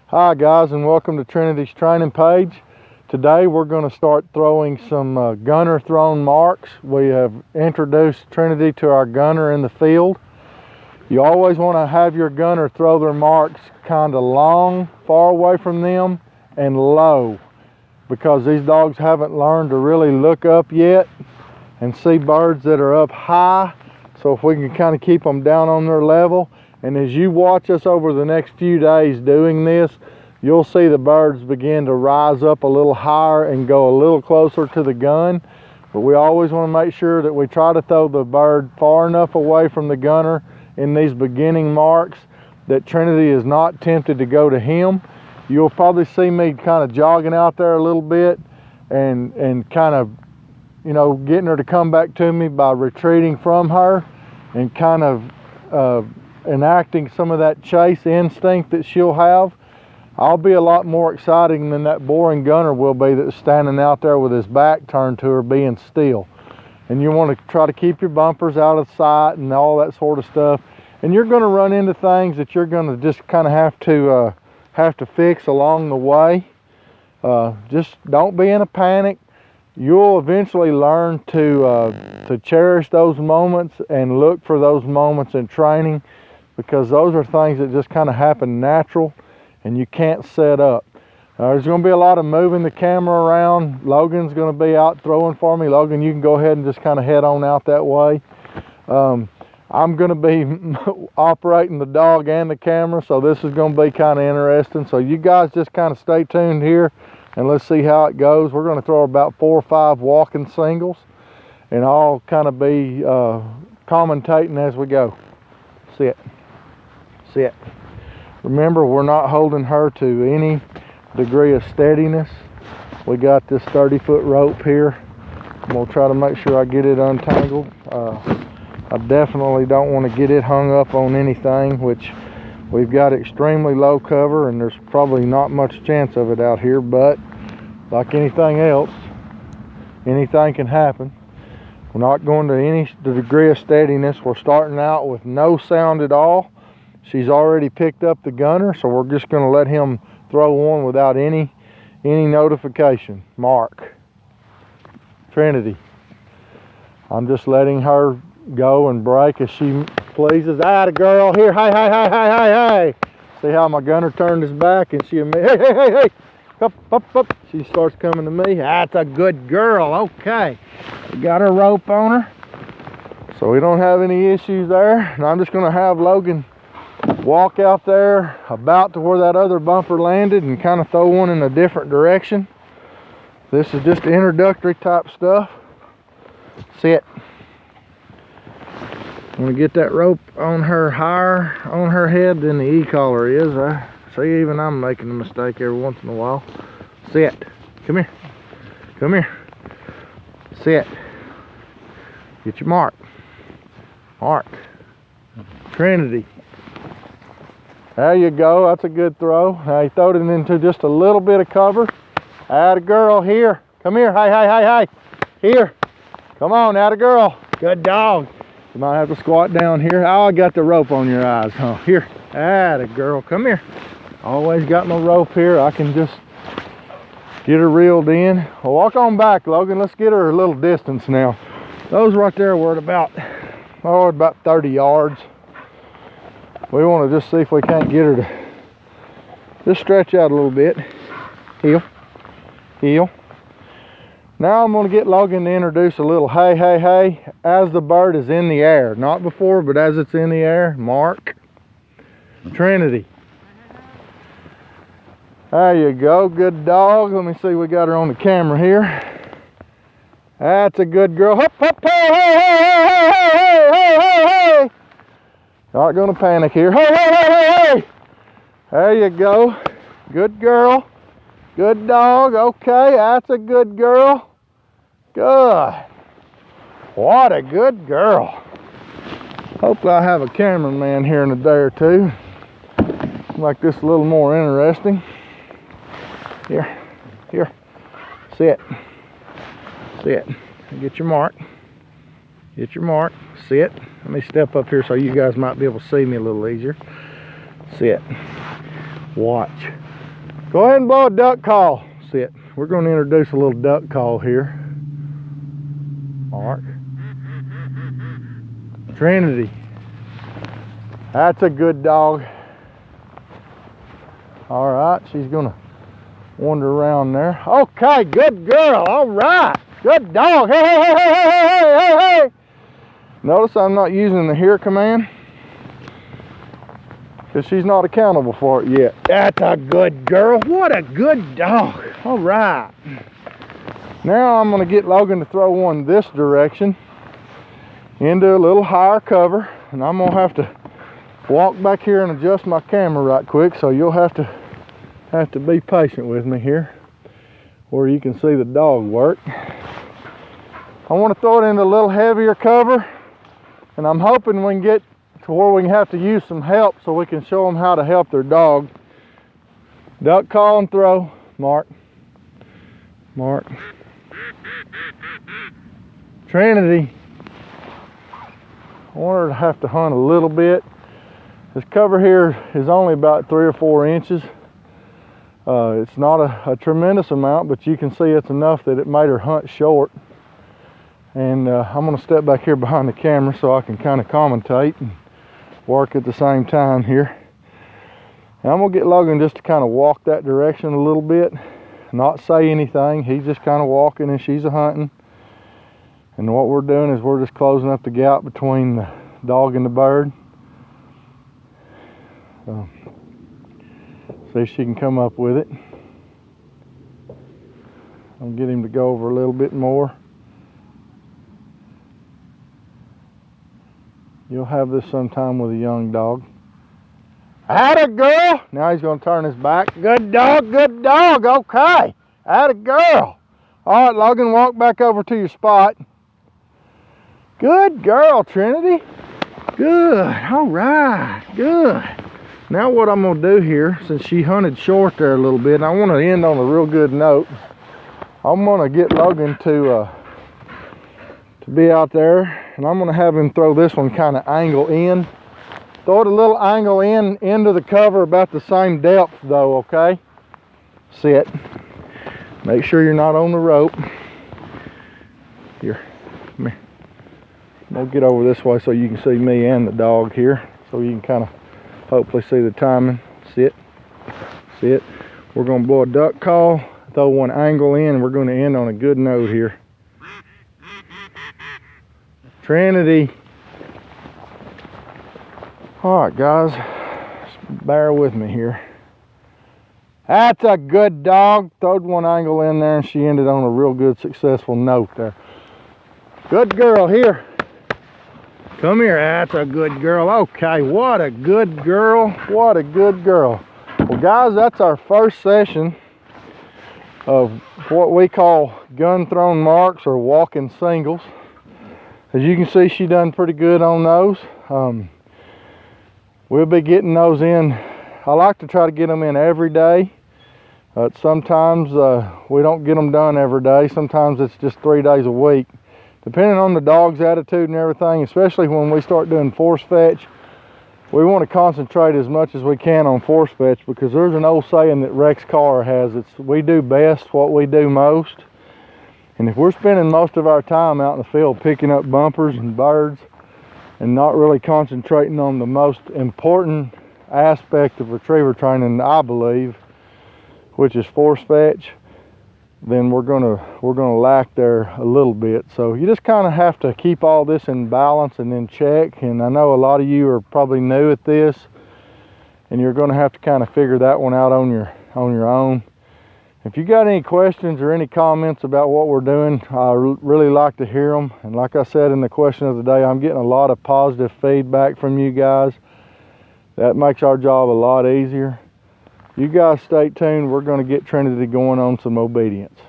Hi guys, and welcome to Trinity's training page. Today we're going to start throwing some gunner thrown marks. We have introduced Trinity to our gunner in the field. You always want to have your gunner throw their marks kind of long, far away from them, and low, because these dogs haven't learned to really look up yet and see birds that are up high. So if we can kind of keep them down on their level, and as you watch us over the next few days doing this, you'll see the birds begin to rise up a little higher and go a little closer to the gun. But we always want to make sure that we try to throw the bird far enough away from the gunner in these beginning marks that Trinity is not tempted to go to him. You'll probably see me kind of jogging out there a little bit and kind of, you know, getting her to come back to me by retreating from her and kind of enacting some of that chase instinct that she'll have. I'll be a lot more exciting than that boring gunner will be that's standing out there with his back turned to her being still. And you want to try to keep your bumpers out of sight and all that sort of stuff. And you're going to run into things that you're going to just kind of have to fix along the way. Just don't be in a panic. You'll eventually learn to cherish those moments and look for those moments in training, because those are things that just kind of happen natural and you can't set up. There's going to be a lot of moving the camera around. Logan's going to be out throwing for me. Logan, you can go ahead and just kind of head on out that way. I'm going to be operating the dog and the camera, so this is going to be kind of interesting. So you guys just kind of stay tuned here and let's see how it goes. We're going to throw about 4 or 5 walking singles, and I'll kind of be commentating as we go. Sit. Sit. Remember, we're not holding her to any degree of steadiness. We got this 30-foot rope here. We'll try to make sure I get it untangled. I definitely don't want to get it hung up on anything, which we've got extremely low cover and there's probably not much chance of it out here, but like anything else, anything can happen. We're not going to any degree of steadiness. We're starting out with no sound at all. She's already picked up the gunner, so we're just going to let him throw one without any notification. Mark. Trinity. I'm just letting her go and break as she pleases. Atta girl, here, hey. See how my gunner turned his back and she, hey, up. She starts coming to me. That's a good girl, okay. We got her rope on her, so we don't have any issues there. And I'm just gonna have Logan walk out there about to where that other bumper landed and kind of throw one in a different direction. This is just introductory type stuff. Sit. I'm going to get that rope on her higher on her head than the e-collar is. See, even I'm making a mistake every once in a while. Sit. Come here. Come here. Sit. Get your mark. Mark. Trinity. There you go. That's a good throw. Now you throwed it into just a little bit of cover. Atta girl, here. Come here. Hey. Here. Come on, atta girl. Good dog. You might have to squat down here. Oh, I got the rope on your eyes, huh? Here. Atta girl. Come here. Always got my rope here. I can just get her reeled in. Well, walk on back, Logan. Let's get her a little distance now. Those right there were at about 30 yards. We want to just see if we can't get her to just stretch out a little bit. Heel. Now I'm going to get Logan to introduce a little hey as the bird is in the air. Not before, but as it's in the air. Mark. Trinity. There you go. Good dog. Let me see. We got her on the camera here. That's a good girl. Hop, hey. Not going to panic here. Hey. There you go. Good girl. Good dog. Okay, that's a good girl. Good. What a good girl. Hopefully I have a cameraman here in a day or two. Make this a little more interesting. Here. Sit. Get your mark. Sit. Let me step up here so you guys might be able to see me a little easier. Sit. Watch. Go ahead and blow a duck call. Sit. We're going to introduce a little duck call here. Mark. Trinity. That's a good dog. All right, she's going to wander around there. Okay, good girl. All right, good dog. Hey, hey, hey, hey, hey, hey, hey. Notice I'm not using the here command because she's not accountable for it yet. That's a good girl. What a good dog. All right. Now I'm going to get Logan to throw one this direction into a little higher cover, and I'm going to have to walk back here and adjust my camera right quick, so you'll have to be patient with me here where you can see the dog work. I want to throw it into a little heavier cover, and I'm hoping we can get to where we can have to use some help so we can show them how to help their dog. Duck call and throw. Mark. Mark. Trinity. I want her to have to hunt a little bit. This cover here is only about 3 or 4 inches. It's not a tremendous amount, but you can see it's enough that it made her hunt short. And I'm going to step back here behind the camera so I can kind of commentate and work at the same time here. And I'm going to get Logan just to kind of walk that direction a little bit, not say anything. He's just kind of walking and she's a hunting. And what we're doing is we're just closing up the gap between the dog and the bird. So, see if she can come up with it. I'll get him to go over a little bit more. You'll have this sometime with a young dog. Atta girl! Now he's going to turn his back. Good dog, okay. Atta girl. All right, Logan, walk back over to your spot. Good girl, Trinity. Good, all right, good. Now what I'm gonna do here, since she hunted short there a little bit, and I want to end on a real good note, I'm gonna get Logan to be out there, and I'm gonna have him throw this one kind of angle in. Throw it a little angle into the cover, about the same depth though, okay? Sit. Make sure you're not on the rope. Here, come here. We'll get over this way so you can see me and the dog here, so you can kind of hopefully see the timing. Sit. Sit. We're going to blow a duck call, throw one angle in, and we're going to end on a good note here. Trinity. All right, guys, just bear with me here. That's a good dog. Throwed one angle in there, and she ended on a real good, successful note there. Good girl here. Come here, that's a good girl. Okay, what a good girl. What a good girl. Well, guys, that's our first session of what we call gun thrown marks or walking singles. As you can see, she done pretty good on those. We'll be getting those in. I like to try to get them in every day. Sometimes we don't get them done every day. Sometimes it's just 3 days a week. Depending on the dog's attitude and everything, especially when we start doing force fetch, we want to concentrate as much as we can on force fetch, because there's an old saying that Rex Carr has. It's we do best what we do most. And if we're spending most of our time out in the field picking up bumpers and birds and not really concentrating on the most important aspect of retriever training, I believe, which is force fetch, then we're gonna lack there a little bit. So you just kind of have to keep all this in balance and in check. And I know a lot of you are probably new at this, and you're going to have to kind of figure that one out on your own. If you got any questions or any comments about what we're doing, I really like to hear them. And like I said in the question of the day, I'm getting a lot of positive feedback from you guys. That makes our job a lot easier. You guys stay tuned. We're going to get Trinity going on some obedience.